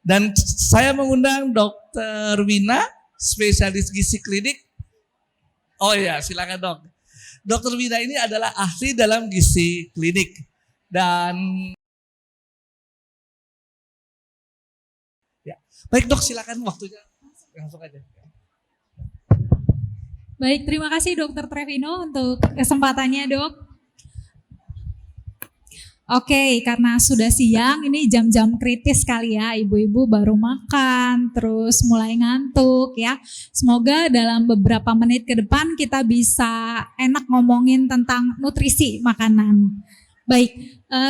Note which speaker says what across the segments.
Speaker 1: Dan saya mengundang Dokter Wina, spesialis gizi klinik. Oh ya, silakan dok. Dokter Wina ini adalah ahli dalam gizi klinik. Dan ya, baik dok, silakan waktunya. Langsung aja.
Speaker 2: Baik, terima kasih Dokter Trevino untuk kesempatannya dok. Oke, karena sudah siang, ini jam-jam kritis kali ya, ibu-ibu baru makan, terus mulai ngantuk ya. Semoga dalam beberapa menit ke depan kita bisa enak ngomongin tentang nutrisi makanan. Baik,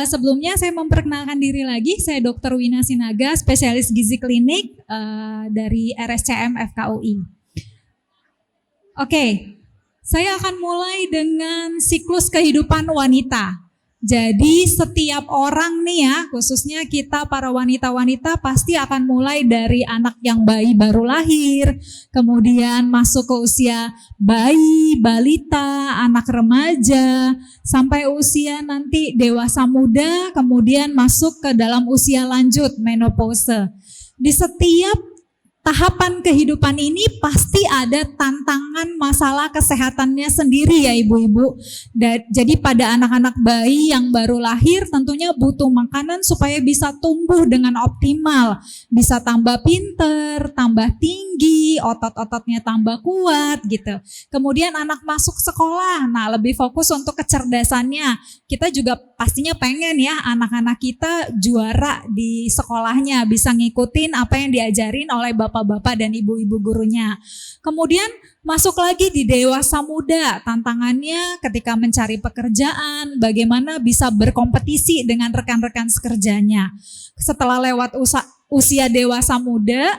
Speaker 2: sebelumnya saya memperkenalkan diri lagi, saya Dr. Wina Sinaga, spesialis gizi klinik dari RSCM FKUI. Oke, saya akan mulai dengan siklus kehidupan wanita. Jadi setiap orang nih ya, khususnya kita para wanita-wanita pasti akan mulai dari anak yang bayi baru lahir, kemudian masuk ke usia bayi, balita, anak remaja, sampai usia nanti dewasa muda, kemudian masuk ke dalam usia lanjut, menopause. Di setiap tahapan kehidupan ini pasti ada tantangan masalah kesehatannya sendiri ya ibu-ibu. Jadi pada anak-anak bayi yang baru lahir tentunya butuh makanan supaya bisa tumbuh dengan optimal. Bisa tambah pinter, tambah tinggi, otot-ototnya tambah kuat gitu. Kemudian anak masuk sekolah, nah lebih fokus untuk kecerdasannya. Kita juga pastinya pengen ya anak-anak kita juara di sekolahnya, bisa ngikutin apa yang diajarin oleh bapak-bapak dan ibu-ibu gurunya. Kemudian masuk lagi di dewasa muda, tantangannya ketika mencari pekerjaan, bagaimana bisa berkompetisi dengan rekan-rekan sekerjanya. Setelah lewat usia dewasa muda,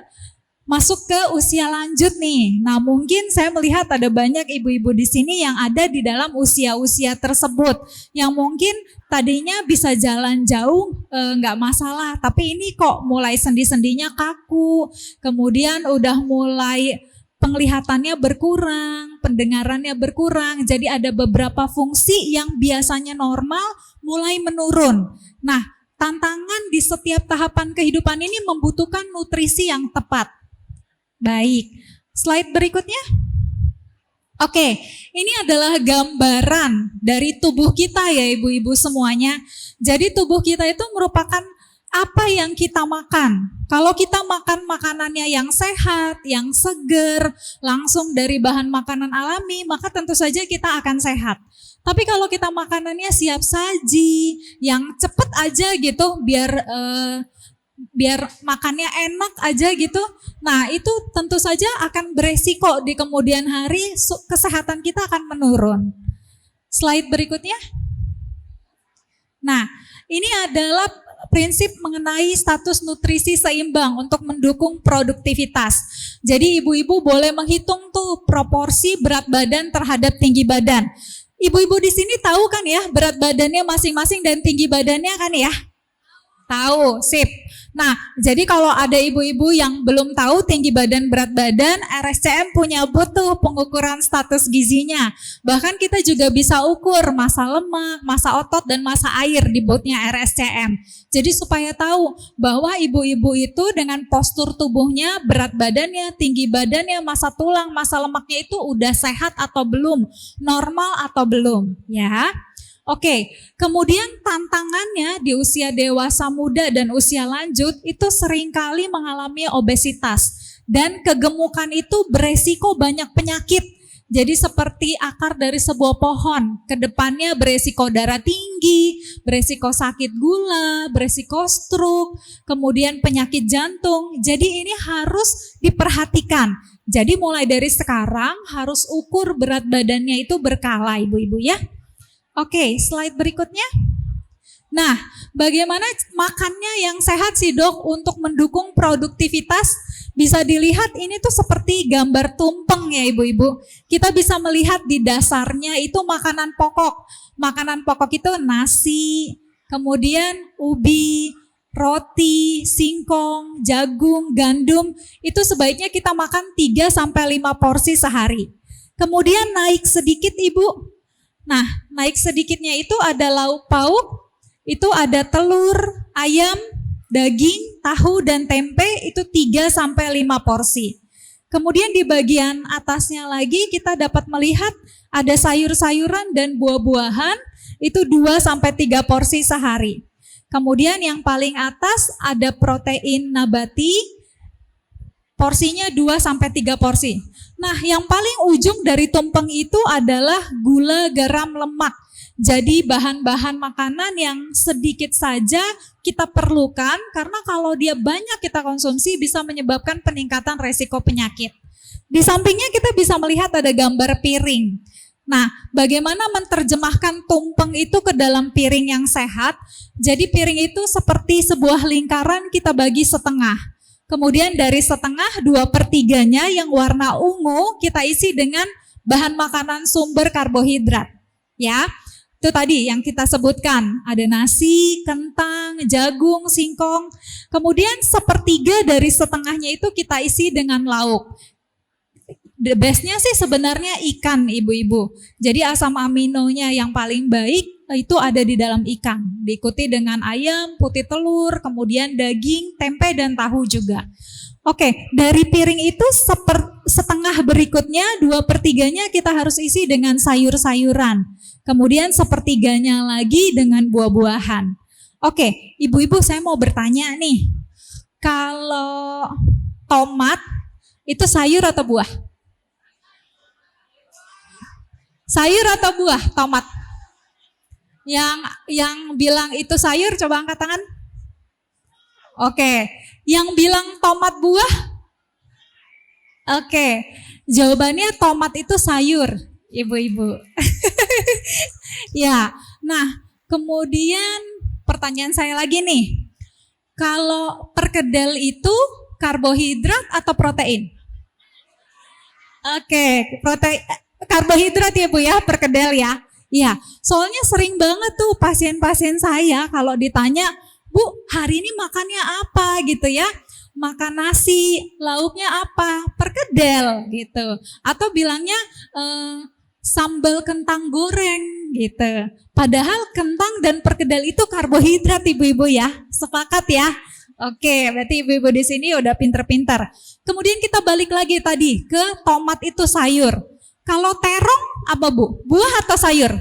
Speaker 2: masuk ke usia lanjut nih. Nah, mungkin saya melihat ada banyak ibu-ibu di sini yang ada di dalam usia-usia tersebut, yang mungkin tadinya bisa jalan jauh nggak masalah, tapi ini kok mulai sendi-sendinya kaku, kemudian udah mulai penglihatannya berkurang, pendengarannya berkurang, jadi ada beberapa fungsi yang biasanya normal mulai menurun. Nah, tantangan di setiap tahapan kehidupan ini membutuhkan nutrisi yang tepat. Baik, slide berikutnya. Oke, ini adalah gambaran dari tubuh kita ya ibu-ibu semuanya. Jadi tubuh kita itu merupakan apa yang kita makan. Kalau kita makan makanannya yang sehat, yang seger, langsung dari bahan makanan alami, maka tentu saja kita akan sehat. Tapi kalau kita makanannya siap saji, yang cepet aja gitu, biar makannya enak aja gitu, nah itu tentu saja akan beresiko di kemudian hari kesehatan kita akan menurun. Slide berikutnya. Nah, ini adalah prinsip mengenai status nutrisi seimbang untuk mendukung produktivitas. Jadi ibu-ibu boleh menghitung tuh proporsi berat badan terhadap tinggi badan. Ibu-ibu di sini tahu kan ya berat badannya masing-masing dan tinggi badannya kan ya? Tahu, sip. Nah, jadi kalau ada ibu-ibu yang belum tahu tinggi badan berat badan, RSCM punya butuh pengukuran status gizinya. Bahkan kita juga bisa ukur massa lemak, massa otot, dan massa air di botnya RSCM. Jadi supaya tahu bahwa ibu-ibu itu dengan postur tubuhnya, berat badannya, tinggi badannya, massa tulang, massa lemaknya itu udah sehat atau belum, normal atau belum, ya. Oke, kemudian tantangannya di usia dewasa muda dan usia lanjut itu seringkali mengalami obesitas dan kegemukan itu beresiko banyak penyakit. Jadi seperti akar dari sebuah pohon, ke depannya beresiko darah tinggi, beresiko sakit gula, beresiko stroke, kemudian penyakit jantung. Jadi ini harus diperhatikan. Jadi mulai dari sekarang harus ukur berat badannya itu berkala ibu-ibu ya. Oke, slide berikutnya. Nah, bagaimana makannya yang sehat sih dok untuk mendukung produktivitas? Bisa dilihat ini tuh seperti gambar tumpeng ya ibu-ibu. Kita bisa melihat di dasarnya itu makanan pokok. Makanan pokok itu nasi, kemudian ubi, roti, singkong, jagung, gandum. Itu sebaiknya kita makan 3-5 porsi sehari. Kemudian naik sedikit ibu. Nah, naik sedikitnya itu ada lauk pauk, itu ada telur, ayam, Daging, tahu, dan tempe itu 3 sampai 5 porsi. Kemudian di bagian atasnya lagi kita dapat melihat ada sayur-sayuran dan buah-buahan itu 2 sampai 3 porsi sehari. Kemudian yang paling atas ada protein nabati, porsinya 2 sampai 3 porsi. Nah, yang paling ujung dari tumpeng itu adalah gula, garam, lemak. Jadi bahan-bahan makanan yang sedikit saja kita perlukan karena kalau dia banyak kita konsumsi bisa menyebabkan peningkatan resiko penyakit. Di sampingnya kita bisa melihat ada gambar piring. Nah, bagaimana menerjemahkan tumpeng itu ke dalam piring yang sehat? Jadi piring itu seperti sebuah lingkaran kita bagi setengah. Kemudian dari setengah 2/3-nya yang warna ungu kita isi dengan bahan makanan sumber karbohidrat. Ya, itu tadi yang kita sebutkan, ada nasi, kentang, jagung, singkong. Kemudian 1/3 dari setengahnya itu kita isi dengan lauk. The best-nya sih sebenarnya ikan, ibu-ibu. Jadi asam aminonya yang paling baik itu ada di dalam ikan. Diikuti dengan ayam, putih telur, kemudian daging, tempe, dan tahu juga. Oke, dari piring itu setengah berikutnya, 2/3-nya kita harus isi dengan sayur-sayuran. Kemudian 1/3-nya lagi dengan buah-buahan. Oke, ibu-ibu saya mau bertanya nih. Kalau tomat itu sayur atau buah? Sayur atau buah tomat? Yang bilang itu sayur coba angkat tangan. Oke, yang bilang tomat buah? Oke, jawabannya tomat itu sayur, ibu-ibu. Ya, nah kemudian pertanyaan saya lagi nih. Kalau perkedel itu karbohidrat atau protein? Oke, karbohidrat ya Bu ya, perkedel ya. Iya, soalnya sering banget tuh pasien-pasien saya kalau ditanya, Bu, hari ini makannya apa gitu ya? Makan nasi, lauknya apa? Perkedel gitu. Atau bilangnya sambal kentang goreng gitu. Padahal kentang dan perkedel itu karbohidrat ibu-ibu ya. Sepakat ya? Oke, berarti ibu-ibu di sini udah pinter-pinter. Kemudian kita balik lagi tadi ke tomat itu sayur. Kalau terong apa Bu? Buah atau sayur?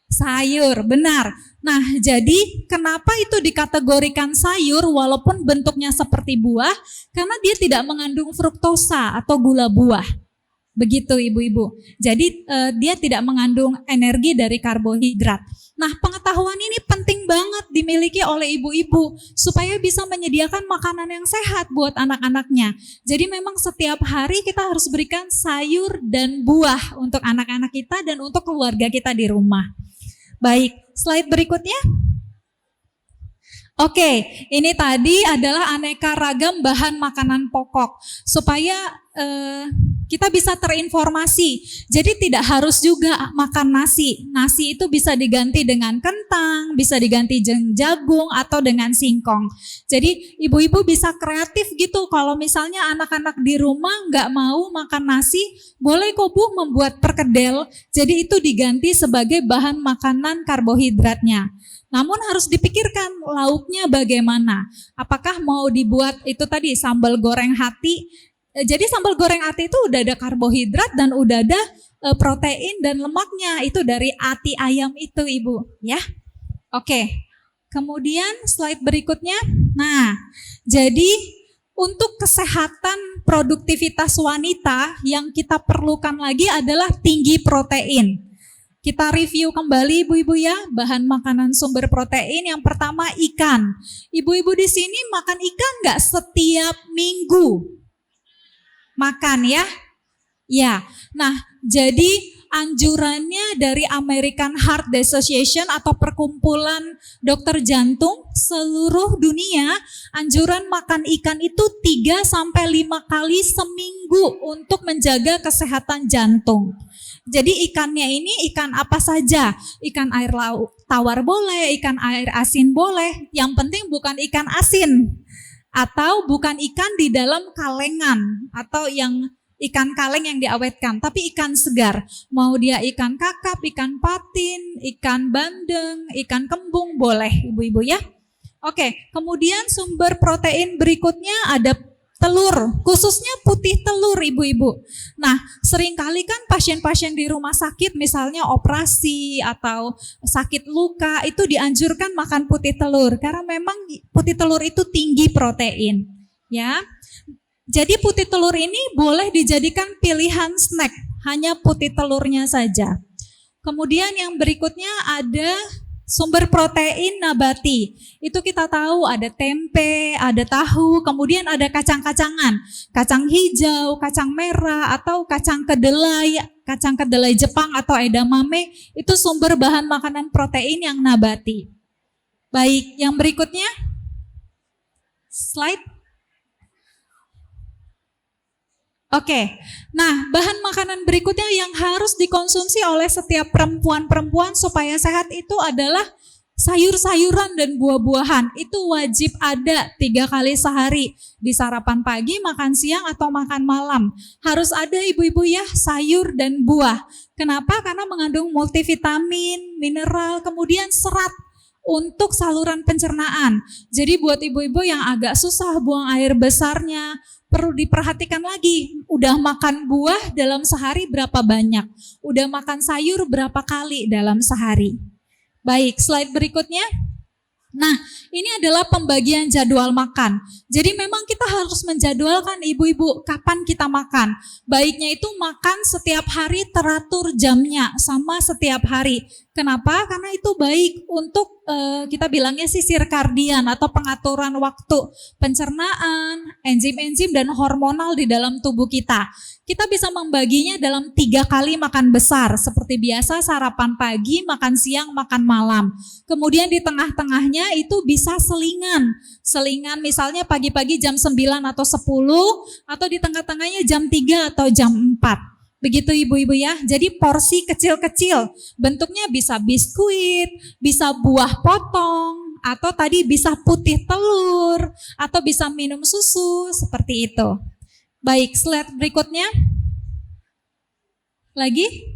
Speaker 2: Sayur, benar. Nah, jadi kenapa itu dikategorikan sayur walaupun bentuknya seperti buah? Karena dia tidak mengandung fruktosa atau gula buah. Begitu ibu-ibu. Jadi dia tidak mengandung energi dari karbohidrat. Nah, pengetahuan ini penting banget dimiliki oleh ibu-ibu supaya bisa menyediakan makanan yang sehat buat anak-anaknya. Jadi memang setiap hari kita harus berikan sayur dan buah untuk anak-anak kita dan untuk keluarga kita di rumah. Baik, slide berikutnya. Oke, ini tadi adalah aneka ragam bahan makanan pokok supaya kita bisa terinformasi. Jadi tidak harus juga makan nasi. Nasi itu bisa diganti dengan kentang, bisa diganti dengan jagung atau dengan singkong. Jadi ibu-ibu bisa kreatif gitu. Kalau misalnya anak-anak di rumah nggak mau makan nasi, boleh kok Bu membuat perkedel. Jadi itu diganti sebagai bahan makanan karbohidratnya. Namun harus dipikirkan lauknya bagaimana. Apakah mau dibuat itu tadi sambal goreng hati? Jadi sambal goreng hati itu udah ada karbohidrat dan udah ada protein dan lemaknya. Itu dari ati ayam itu Ibu ya. Oke. Kemudian slide berikutnya. Nah, jadi untuk kesehatan produktivitas wanita yang kita perlukan lagi adalah tinggi protein. Kita review kembali ibu-ibu ya, bahan makanan sumber protein. Yang pertama ikan. Ibu-ibu di sini makan ikan nggak setiap minggu? Makan ya? Ya. Nah, jadi anjurannya dari American Heart Association atau perkumpulan dokter jantung seluruh dunia, anjuran makan ikan itu 3-5 kali seminggu untuk menjaga kesehatan jantung. Jadi ikannya ini ikan apa saja, ikan air laut tawar boleh, ikan air asin boleh, yang penting bukan ikan asin atau bukan ikan di dalam kalengan atau yang ikan kaleng yang diawetkan, tapi ikan segar. Mau dia ikan kakap, ikan patin, ikan bandeng, ikan kembung boleh ibu-ibu ya. Oke, kemudian sumber protein berikutnya ada telur, khususnya putih telur ibu-ibu. Nah, seringkali kan pasien-pasien di rumah sakit misalnya operasi atau sakit luka itu dianjurkan makan putih telur karena memang putih telur itu tinggi protein, ya. Jadi putih telur ini boleh dijadikan pilihan snack, hanya putih telurnya saja. Kemudian yang berikutnya ada sumber protein nabati. Itu kita tahu ada tempe, ada tahu, kemudian ada kacang-kacangan. Kacang hijau, kacang merah, atau kacang kedelai Jepang atau edamame, itu sumber bahan makanan protein yang nabati. Baik, yang berikutnya. Slide. Oke, nah bahan makanan berikutnya yang harus dikonsumsi oleh setiap perempuan-perempuan supaya sehat itu adalah sayur-sayuran dan buah-buahan. Itu wajib ada 3 kali sehari, di sarapan pagi, makan siang, atau makan malam. Harus ada ibu-ibu ya, sayur dan buah. Kenapa? Karena mengandung multivitamin, mineral, kemudian serat untuk saluran pencernaan. Jadi buat ibu-ibu yang agak susah buang air besarnya, perlu diperhatikan lagi, udah makan buah dalam sehari berapa banyak, udah makan sayur berapa kali dalam sehari. Baik, slide berikutnya. Nah, ini adalah pembagian jadwal makan. Jadi memang kita harus menjadwalkan ibu-ibu kapan kita makan. Baiknya itu makan setiap hari teratur jamnya sama setiap hari. Kenapa? Karena itu baik untuk kita bilangnya sih sirkadian atau pengaturan waktu pencernaan, enzim-enzim dan hormonal di dalam tubuh kita. Kita bisa membaginya dalam 3 kali makan besar, seperti biasa sarapan pagi, makan siang, makan malam. Kemudian di tengah-tengahnya itu bisa selingan. Selingan misalnya pagi-pagi jam 9 atau 10, atau di tengah-tengahnya jam 3 atau jam 4. Begitu ibu-ibu ya, jadi porsi kecil-kecil, bentuknya bisa biskuit, bisa buah potong, atau tadi bisa putih telur, atau bisa minum susu, seperti itu. Baik, slide berikutnya. Lagi?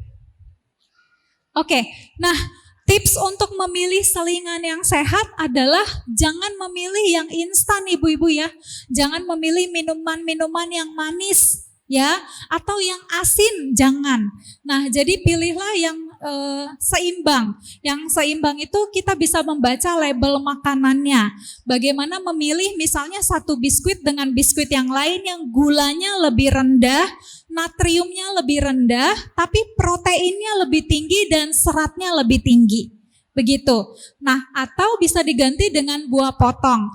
Speaker 2: Oke, nah tips untuk memilih selingan yang sehat adalah jangan memilih yang instan ibu-ibu ya. Jangan memilih minuman-minuman yang manis ya, atau yang asin, jangan. Nah, jadi pilihlah yang seimbang. Yang seimbang itu kita bisa membaca label makanannya. Bagaimana memilih misalnya satu biskuit dengan biskuit yang lain yang gulanya lebih rendah, natriumnya lebih rendah, tapi proteinnya lebih tinggi dan seratnya lebih tinggi. Begitu. Nah, atau bisa diganti dengan buah potong.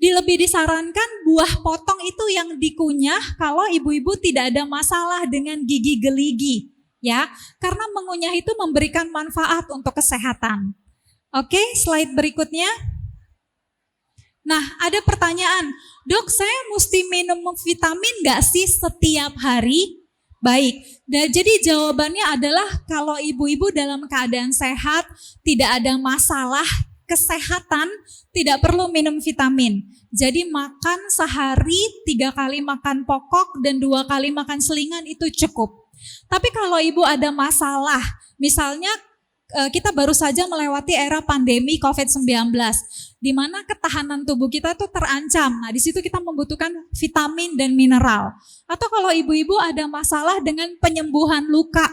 Speaker 2: Lebih disarankan buah potong itu yang dikunyah kalau ibu-ibu tidak ada masalah dengan gigi geligi, ya, karena mengunyah itu memberikan manfaat untuk kesehatan. Oke, slide berikutnya. Nah, ada pertanyaan, dok, saya mesti minum vitamin nggak sih setiap hari? Baik, dan jadi jawabannya adalah kalau ibu-ibu dalam keadaan sehat, tidak ada masalah kesehatan, tidak perlu minum vitamin. Jadi makan sehari 3 kali makan pokok dan 2 kali makan selingan itu cukup. Tapi kalau ibu ada masalah, misalnya kita baru saja melewati era pandemi COVID-19, di mana ketahanan tubuh kita tuh terancam. Nah, di situ kita membutuhkan vitamin dan mineral. Atau kalau ibu-ibu ada masalah dengan penyembuhan luka.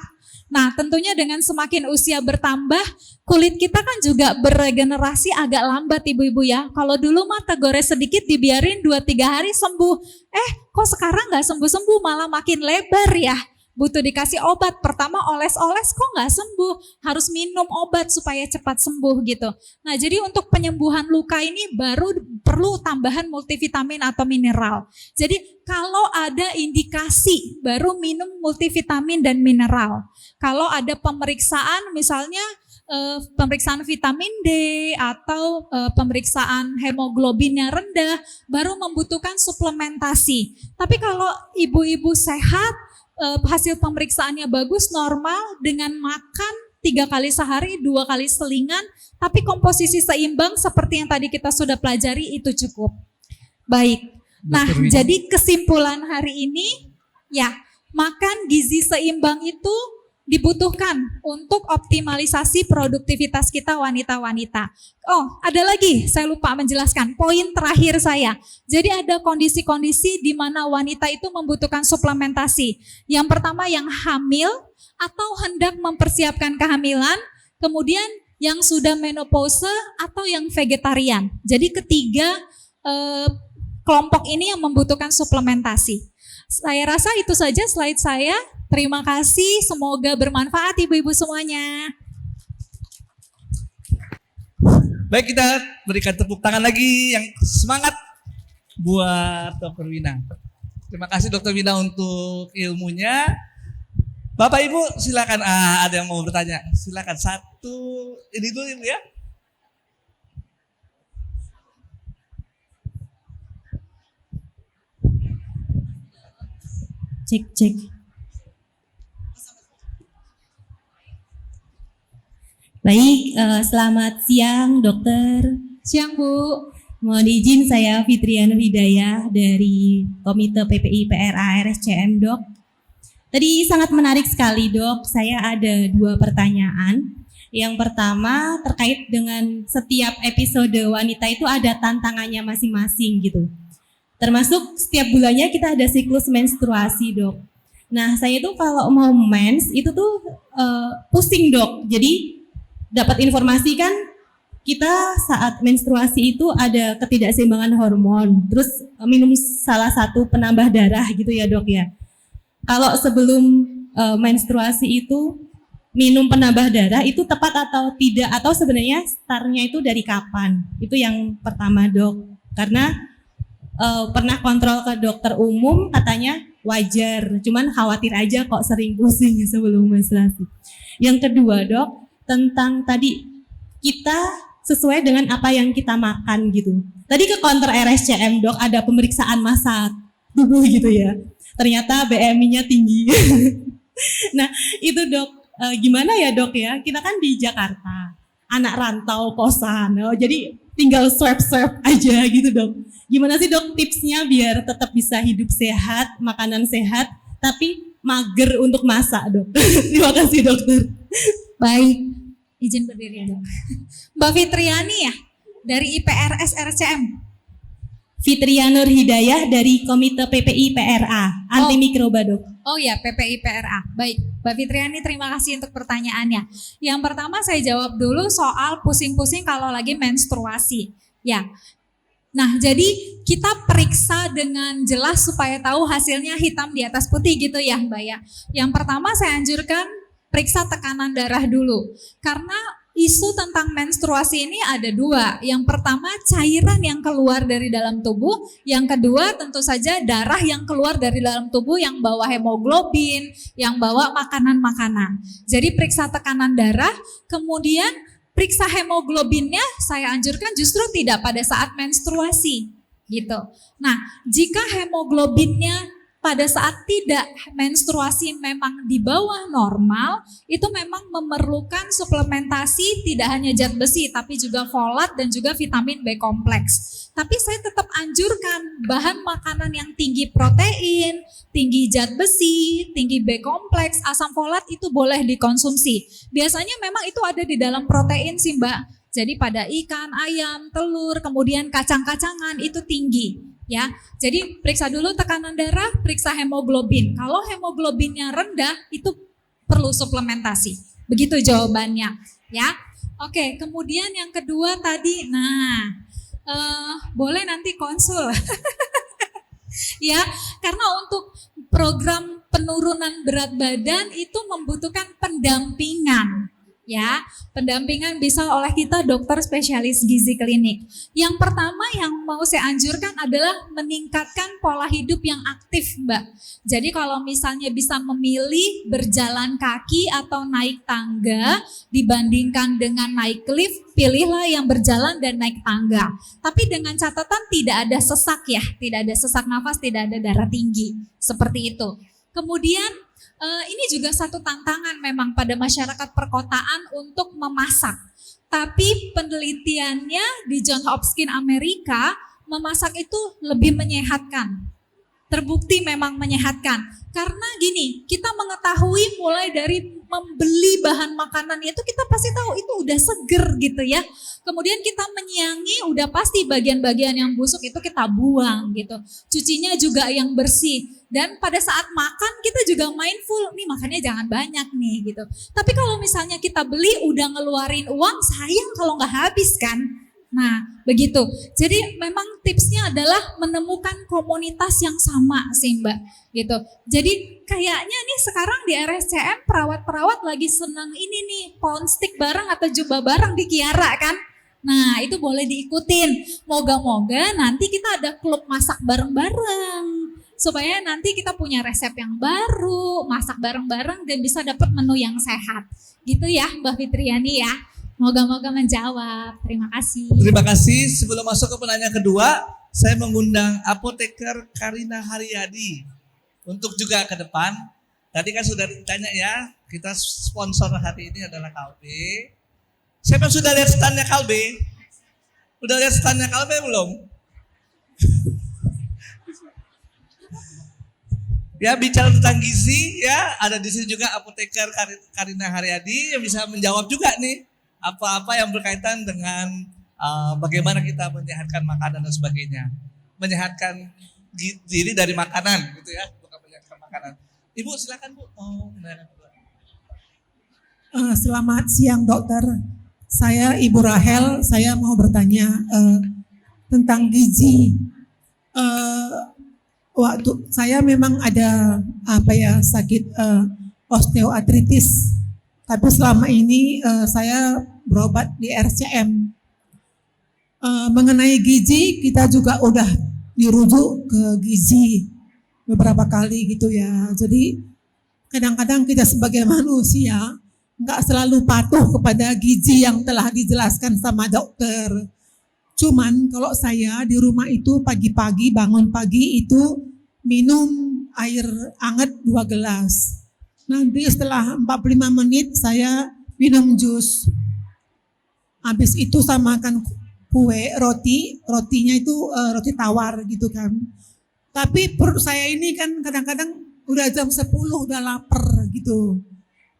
Speaker 2: Nah, tentunya dengan semakin usia bertambah, kulit kita kan juga beregenerasi agak lambat ibu-ibu ya. Kalau dulu mah tegores sedikit dibiarin 2-3 hari sembuh. Kok sekarang gak sembuh-sembuh malah makin lebar ya. Butuh dikasih obat, pertama oles-oles kok gak sembuh. Harus minum obat supaya cepat sembuh gitu. Nah, jadi untuk penyembuhan luka ini baru perlu tambahan multivitamin atau mineral. Jadi kalau ada indikasi baru minum multivitamin dan mineral. Kalau ada pemeriksaan misalnya pemeriksaan vitamin D atau pemeriksaan hemoglobinnya rendah, baru membutuhkan suplementasi. Tapi kalau ibu-ibu sehat, hasil pemeriksaannya bagus, normal, dengan makan 3 kali sehari, 2 kali selingan, tapi komposisi seimbang seperti yang tadi kita sudah pelajari itu cukup. Baik, nah jadi kesimpulan hari ini, ya makan gizi seimbang itu dibutuhkan untuk optimalisasi produktivitas kita wanita-wanita. Oh, ada lagi, saya lupa menjelaskan poin terakhir saya. Jadi ada kondisi-kondisi di mana wanita itu membutuhkan suplementasi. Yang pertama yang hamil atau hendak mempersiapkan kehamilan, kemudian yang sudah menopause atau yang vegetarian. Jadi ketiga kelompok ini yang membutuhkan suplementasi. Saya rasa itu saja slide saya. Terima kasih, semoga bermanfaat ibu-ibu semuanya.
Speaker 1: Baik, kita berikan tepuk tangan lagi yang semangat buat Dr. Wina. Terima kasih Dr. Wina untuk ilmunya. Bapak Ibu silakan, ada yang mau bertanya. Silakan satu, ini dulu Ibu ya.
Speaker 3: Cek. Baik, selamat siang dokter.
Speaker 2: Siang Bu.
Speaker 3: Mohon izin, saya Fitriana Hidayah dari Komite PPI PRA RSCM dok. Tadi sangat menarik sekali dok, saya ada 2 pertanyaan. Yang pertama terkait dengan setiap episode wanita itu ada tantangannya masing-masing gitu. Termasuk setiap bulannya kita ada siklus menstruasi dok. Nah saya itu kalau mau mens itu tuh pusing dok, jadi dapat informasi kan kita saat menstruasi itu ada ketidakseimbangan hormon, terus minum salah satu penambah darah gitu ya dok ya. Kalau sebelum menstruasi itu minum penambah darah itu tepat atau tidak, atau sebenarnya startnya itu dari kapan? Itu yang pertama dok, karena pernah kontrol ke dokter umum katanya wajar, cuman khawatir aja kok sering pusing sebelum menstruasi. Yang kedua dok, tentang tadi kita sesuai dengan apa yang kita makan gitu. Tadi ke counter RSCM dok, ada pemeriksaan massa tubuh gitu ya. Ternyata BMI-nya tinggi. Nah itu dok, gimana ya dok ya? Kita kan di Jakarta, anak rantau kosan, jadi tinggal swab aja gitu dok. Gimana sih dok tipsnya biar tetap bisa hidup sehat, makanan sehat, tapi mager untuk masak dok? Terima kasih dokter.
Speaker 2: Baik, izin berdiri dok. Mbak Fitriani ya, dari IPRS RCM.
Speaker 3: Fitriana Hidayah dari Komite PPI PRA, anti mikroba dok.
Speaker 2: Oh ya, PPI PRA. Baik, Mbak Fitriani terima kasih untuk pertanyaannya. Yang pertama saya jawab dulu soal pusing-pusing kalau lagi menstruasi. Ya, nah jadi kita periksa dengan jelas supaya tahu hasilnya hitam di atas putih gitu ya Mbak ya. Yang pertama saya anjurkan periksa tekanan darah dulu. Karena isu tentang menstruasi ini ada 2. Yang pertama cairan yang keluar dari dalam tubuh. Yang kedua tentu saja darah yang keluar dari dalam tubuh yang bawa hemoglobin, yang bawa makanan-makanan. Jadi periksa tekanan darah, kemudian periksa hemoglobinnya saya anjurkan justru tidak pada saat menstruasi gitu. Nah jika hemoglobinnya pada saat tidak menstruasi memang di bawah normal, itu memang memerlukan suplementasi tidak hanya zat besi tapi juga folat dan juga vitamin B kompleks. Tapi saya tetap anjurkan bahan makanan yang tinggi protein, tinggi zat besi, tinggi B kompleks, asam folat itu boleh dikonsumsi. Biasanya memang itu ada di dalam protein sih Mbak. Jadi pada ikan, ayam, telur, kemudian kacang-kacangan itu tinggi. Ya, jadi periksa dulu tekanan darah, periksa hemoglobin. Kalau hemoglobinnya rendah, itu perlu suplementasi. Begitu jawabannya, ya. Oke, kemudian yang kedua tadi, boleh nanti konsul, ya. Karena untuk program penurunan berat badan itu membutuhkan pendampingan. Ya, pendampingan bisa oleh kita dokter spesialis gizi klinik. Yang pertama yang mau saya anjurkan adalah meningkatkan pola hidup yang aktif, Mbak. Jadi kalau misalnya bisa memilih berjalan kaki atau naik tangga dibandingkan dengan naik lift, pilihlah yang berjalan dan naik tangga. Tapi dengan catatan tidak ada sesak ya, tidak ada sesak nafas, tidak ada darah tinggi, seperti itu. Kemudian ini juga satu tantangan memang pada masyarakat perkotaan untuk memasak. Tapi penelitiannya di Johns Hopkins Amerika, memasak itu lebih menyehatkan. terbukti memang menyehatkan. Karena gini, kita mengetahui mulai dari membeli bahan makanan itu kita pasti tahu itu udah seger gitu ya. Kemudian kita menyiangi udah pasti bagian-bagian yang busuk itu kita buang gitu. Cucinya juga yang bersih. Dan pada saat makan kita juga mindful, nih makannya jangan banyak nih gitu. Tapi kalau misalnya kita beli udah ngeluarin uang, sayang kalau nggak habis kan. Nah begitu, jadi memang tipsnya adalah menemukan komunitas yang sama sih Mbak gitu. Jadi kayaknya nih sekarang di RSCM perawat-perawat lagi senang ini nih pound stick bareng atau jubah bareng di Kiara kan. Nah itu boleh diikutin, moga-moga nanti kita ada klub masak bareng-bareng. Supaya nanti kita punya resep yang baru, masak bareng-bareng dan bisa dapat menu yang sehat. Gitu ya Mbak Fitriani ya. Moga-moga menjawab. Terima kasih.
Speaker 1: Terima kasih. Sebelum masuk ke penanya kedua, saya mengundang apoteker Karina Haryadi untuk juga ke depan. Tadi kan sudah ditanya ya, kita sponsor hari ini adalah Kalbe. Siapa sudah lihat standnya Kalbe? Udah lihat standnya Kalbe belum? Ya, bicara tentang gizi ya, ada di sini juga apoteker Karina Haryadi yang bisa menjawab juga nih apa-apa yang berkaitan dengan bagaimana kita menyehatkan makanan dan sebagainya. Menyehatkan diri dari makanan gitu ya, bukan menyehatkan makanan. Ibu silakan Bu.
Speaker 4: Selamat siang dokter. Saya Ibu Rahel, saya mau bertanya tentang gizi. Waktu saya memang ada sakit osteoartritis. Tapi selama ini saya berobat di RCM. Mengenai gizi kita juga udah dirujuk ke gizi beberapa kali gitu ya. Jadi kadang-kadang kita sebagai manusia nggak selalu patuh kepada gizi yang telah dijelaskan sama dokter. Cuman kalau saya di rumah itu pagi-pagi bangun pagi itu minum air hangat 2 gelas. Nanti setelah 45 menit saya minum jus. Habis itu saya makan kue, rotinya itu roti tawar gitu kan. Tapi perut saya ini kan kadang-kadang udah jam 10 udah lapar gitu.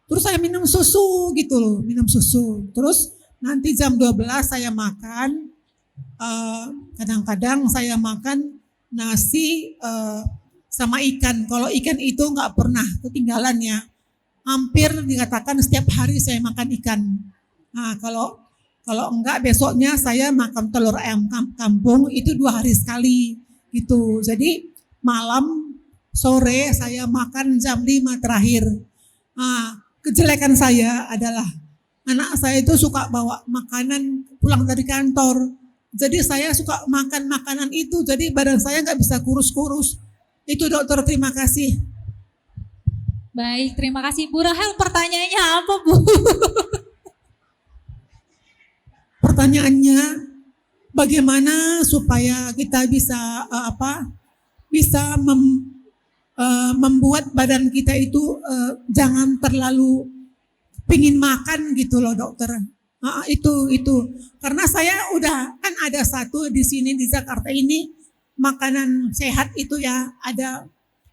Speaker 4: Terus saya minum susu gitu loh, minum susu. Terus nanti jam 12 saya makan, kadang-kadang saya makan nasi sama ikan. Kalau ikan itu nggak pernah ketinggalan ya. Hampir dikatakan setiap hari saya makan ikan. Nah kalau enggak besoknya saya makan telur ayam kampung itu 2 hari sekali gitu. Jadi malam sore saya makan jam 5 terakhir. Nah, kejelekan saya adalah anak saya itu suka bawa makanan pulang dari kantor. Jadi saya suka makan makanan itu. Jadi badan saya nggak bisa kurus-kurus. Itu dokter, terima kasih.
Speaker 2: Baik, terima kasih. Bu Rahel, pertanyaannya apa Bu?
Speaker 4: Pertanyaannya, bagaimana supaya kita bisa membuat badan kita itu jangan terlalu pingin makan gitu loh dokter. Itu karena saya udah kan ada satu di sini di Jakarta ini makanan sehat itu ya ada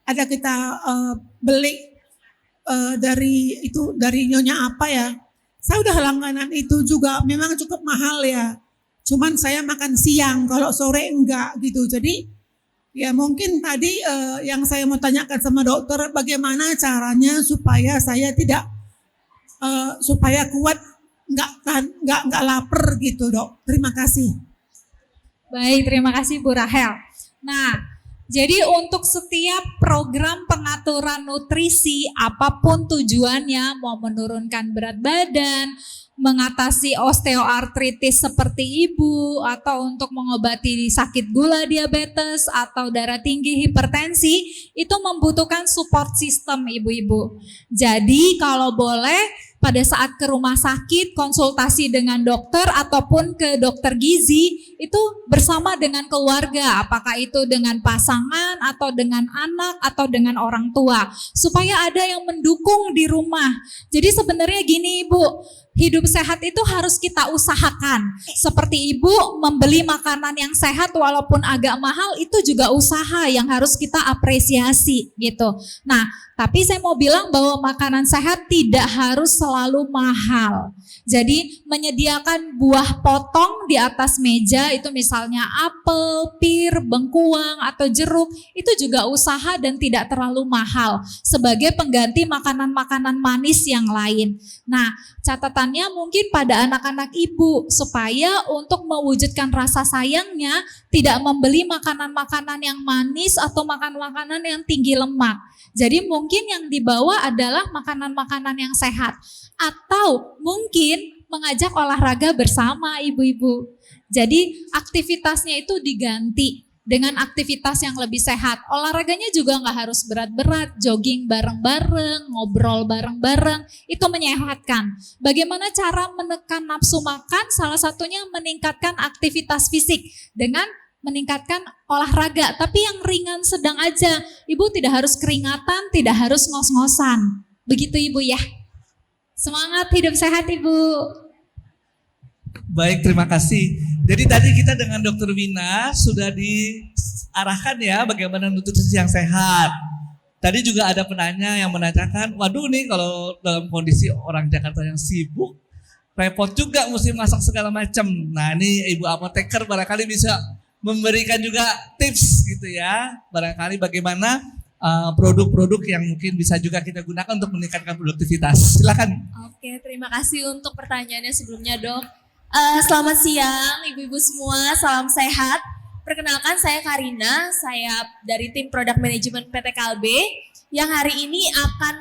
Speaker 4: kita beli dari nyonya apa ya. Saya udah langganan itu juga memang cukup mahal ya. Cuman saya makan siang, kalau sore enggak gitu. Jadi ya mungkin tadi yang saya mau tanyakan sama dokter bagaimana caranya supaya saya tidak supaya kuat enggak lapar gitu dok. Terima kasih.
Speaker 2: Baik, terima kasih Bu Rahel. Nah, jadi untuk setiap program pengaturan nutrisi, apapun tujuannya, mau menurunkan berat badan, mengatasi osteoartritis seperti ibu, atau untuk mengobati sakit gula, diabetes, atau darah tinggi, hipertensi, itu membutuhkan support system ibu-ibu. Jadi kalau boleh pada saat ke rumah sakit, konsultasi dengan dokter ataupun ke dokter gizi, itu bersama dengan keluarga, apakah itu dengan pasangan pasangan atau dengan anak atau dengan orang tua, supaya ada yang mendukung di rumah. Jadi sebenarnya gini Ibu, hidup sehat itu harus kita usahakan. Seperti Ibu membeli makanan yang sehat walaupun agak mahal, itu juga usaha yang harus kita apresiasi gitu. Nah, tapi saya mau bilang bahwa makanan sehat tidak harus selalu mahal. Jadi menyediakan buah potong di atas meja, itu misalnya apel, pir, bengkuang, atau jeruk, itu juga usaha dan tidak terlalu mahal sebagai pengganti makanan-makanan manis yang lain. Nah, catatannya mungkin pada anak-anak Ibu, supaya untuk mewujudkan rasa sayangnya tidak membeli makanan-makanan yang manis atau makanan-makanan yang tinggi lemak. Jadi mungkin yang dibawa adalah makanan-makanan yang sehat. Atau mungkin mengajak olahraga bersama ibu-ibu. Jadi aktivitasnya itu diganti dengan aktivitas yang lebih sehat. Olahraganya juga nggak harus berat-berat, jogging bareng-bareng, ngobrol bareng-bareng, itu menyehatkan. Bagaimana cara menekan nafsu makan? Salah satunya meningkatkan aktivitas fisik dengan meningkatkan olahraga, tapi yang ringan sedang aja. Ibu tidak harus keringatan, tidak harus ngos-ngosan. Begitu Ibu ya. Semangat hidup sehat Ibu.
Speaker 1: Baik, terima kasih. Jadi tadi kita dengan Dr. Wina sudah diarahkan ya bagaimana nutrisi yang sehat. Tadi juga ada penanya yang menanyakan, waduh nih kalau dalam kondisi orang Jakarta yang sibuk, repot juga mesti masak segala macam. Nah ini Ibu apoteker barangkali bisa memberikan juga tips gitu ya. Barangkali bagaimana produk-produk yang mungkin bisa juga kita gunakan untuk meningkatkan produktivitas. Silakan.
Speaker 5: Oke, terima kasih untuk pertanyaannya sebelumnya Dok. Selamat siang ibu-ibu semua, salam sehat. Perkenalkan saya Karina, saya dari tim Product Management PT Kalbe yang hari ini akan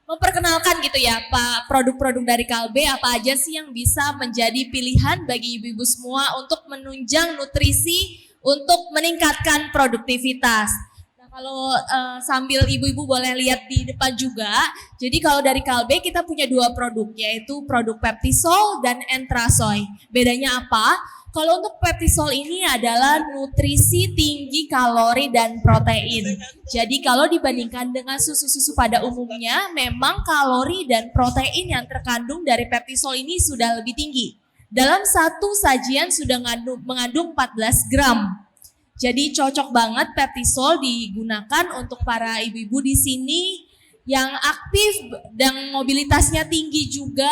Speaker 5: memperkenalkan gitu ya Pak, produk-produk dari Kalbe apa aja sih yang bisa menjadi pilihan bagi ibu-ibu semua untuk menunjang nutrisi untuk meningkatkan produktivitas. Kalau sambil ibu-ibu boleh lihat di depan juga, jadi kalau dari Kalbe kita punya dua produk, yaitu produk Peptisol dan Entrasoy. Bedanya apa? Kalau untuk Peptisol ini adalah nutrisi tinggi kalori dan protein. Jadi kalau dibandingkan dengan susu-susu pada umumnya, memang kalori dan protein yang terkandung dari Peptisol ini sudah lebih tinggi. Dalam satu sajian sudah mengandung 14 gram. Jadi cocok banget Peptisol digunakan untuk para ibu-ibu di sini yang aktif dan mobilitasnya tinggi juga,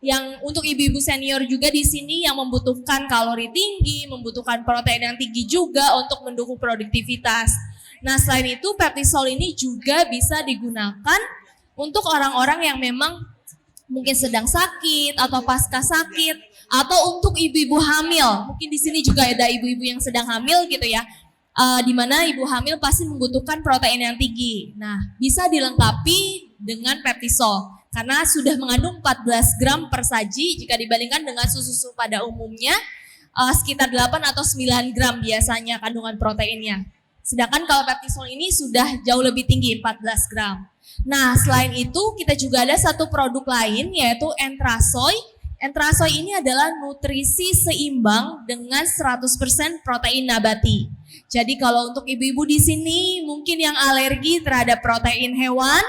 Speaker 5: yang untuk ibu-ibu senior juga di sini yang membutuhkan kalori tinggi, membutuhkan protein yang tinggi juga untuk mendukung produktivitas. Nah, selain itu Peptisol ini juga bisa digunakan untuk orang-orang yang memang mungkin sedang sakit atau pasca sakit, atau untuk ibu-ibu hamil. Mungkin di sini juga ada ibu-ibu yang sedang hamil gitu ya. Di mana ibu hamil pasti membutuhkan protein yang tinggi. Nah, bisa dilengkapi dengan Peptisol karena sudah mengandung 14 gram per saji jika dibandingkan dengan susu-susu pada umumnya sekitar 8 atau 9 gram biasanya kandungan proteinnya. Sedangkan kalau Peptisol ini sudah jauh lebih tinggi, 14 gram. Nah, selain itu kita juga ada satu produk lain yaitu Entrasoy. Entrasoy ini adalah nutrisi seimbang dengan 100% protein nabati. Jadi kalau untuk ibu-ibu di sini mungkin yang alergi terhadap protein hewan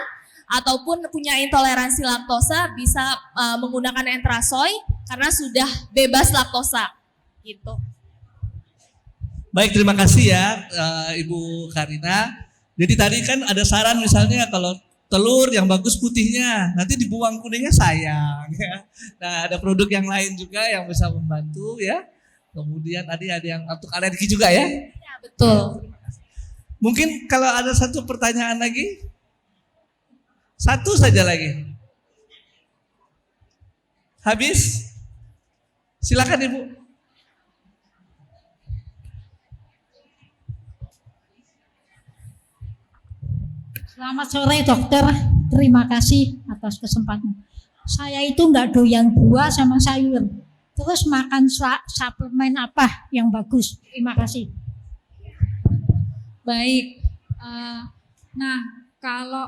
Speaker 5: ataupun punya intoleransi laktosa bisa menggunakan Entrasoy karena sudah bebas laktosa gitu.
Speaker 1: Baik, terima kasih ya Ibu Karina. Jadi tadi kan ada saran misalnya kalau telur yang bagus putihnya, nanti dibuang kuningnya sayang ya. Nah ada produk yang lain juga yang bisa membantu ya. Kemudian tadi ada yang untuk alergi juga ya.
Speaker 5: Ya betul.
Speaker 1: Mungkin kalau ada satu pertanyaan lagi, satu saja lagi. Habis? Silakan Ibu.
Speaker 6: Selamat sore dokter, terima kasih atas kesempatan. Saya itu nggak doyan buah sama sayur, terus makan suplemen apa yang bagus? Terima kasih.
Speaker 2: Baik, nah kalau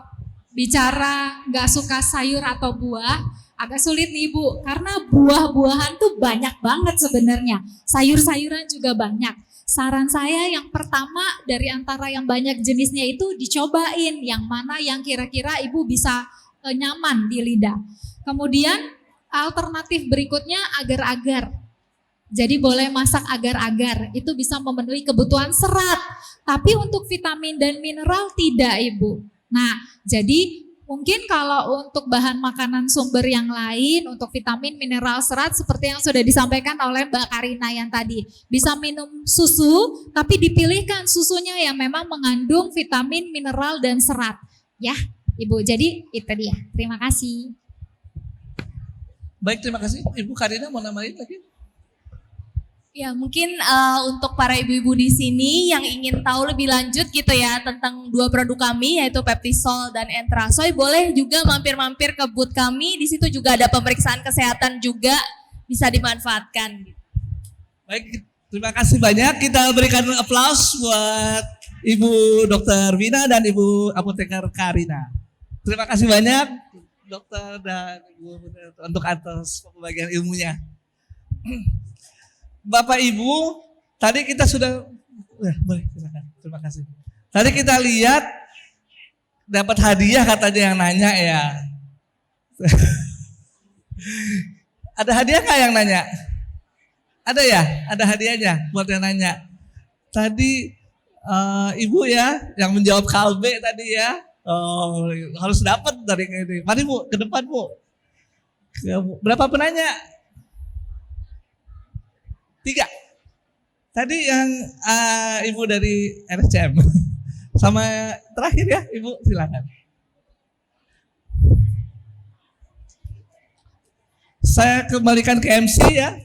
Speaker 2: bicara nggak suka sayur atau buah, agak sulit nih Ibu, karena buah-buahan tuh banyak banget sebenarnya, sayur-sayuran juga banyak. Saran saya yang pertama dari antara yang banyak jenisnya itu dicobain yang mana yang kira-kira Ibu bisa nyaman di lidah. Kemudian alternatif berikutnya agar-agar. Jadi boleh masak agar-agar, itu bisa memenuhi kebutuhan serat. Tapi untuk vitamin dan mineral tidak, Ibu. Nah, jadi mungkin kalau untuk bahan makanan sumber yang lain, untuk vitamin, mineral, serat seperti yang sudah disampaikan oleh Mbak Karina yang tadi. Bisa minum susu, tapi dipilihkan susunya yang memang mengandung vitamin, mineral, dan serat. Ya, Ibu. Jadi itu dia. Terima kasih.
Speaker 1: Baik, terima kasih. Ibu Karina mau nambahin lagi?
Speaker 5: Ya, mungkin untuk para ibu-ibu di sini yang ingin tahu lebih lanjut gitu ya tentang dua produk kami yaitu Peptisol dan Entrasoy, boleh juga mampir-mampir ke booth kami. Di situ juga ada pemeriksaan kesehatan juga bisa dimanfaatkan.
Speaker 1: Baik, terima kasih banyak. Kita berikan aplaus buat Ibu Dr. Vina dan Ibu Apoteker Karina. Terima kasih banyak dokter dan Ibu untuk atas pembagian ilmunya. Bapak Ibu, tadi kita sudah, boleh silakan. Terima kasih. Tadi kita lihat dapat hadiah katanya yang nanya ya. Ada hadiah nggak yang nanya? Ada ya? Ada hadiahnya buat yang nanya. Tadi Ibu ya yang menjawab kalbe tadi ya. Oh, harus dapat dari ini. Mari Bu, ke depan Bu. Berapa penanya? 3. Tadi yang Ibu dari RSCM. Sama terakhir ya Ibu, silakan. Saya kembalikan ke MC ya.